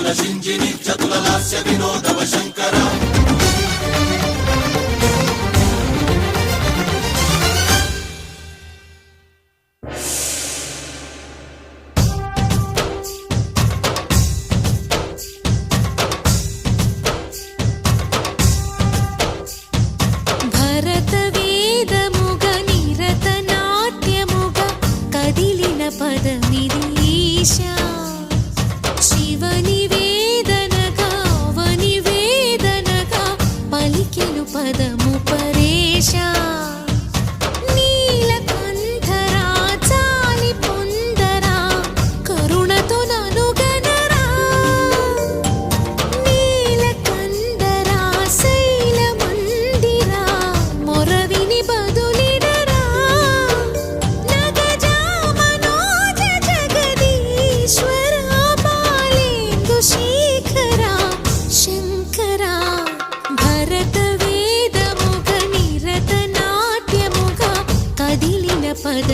చతుల సింజిని చతుల లాస్య వినోదవ శంకర పదము పరేశా నీలకంఠరా చాలి పొందరా కరుణతో ననుగనరా నీలకంఠరా శైల మందిరా మొరవిని బదులిడరా నగజా మనోజ జగదీశ్వరా బాలేందు శేఖరా శంకరా భరత పద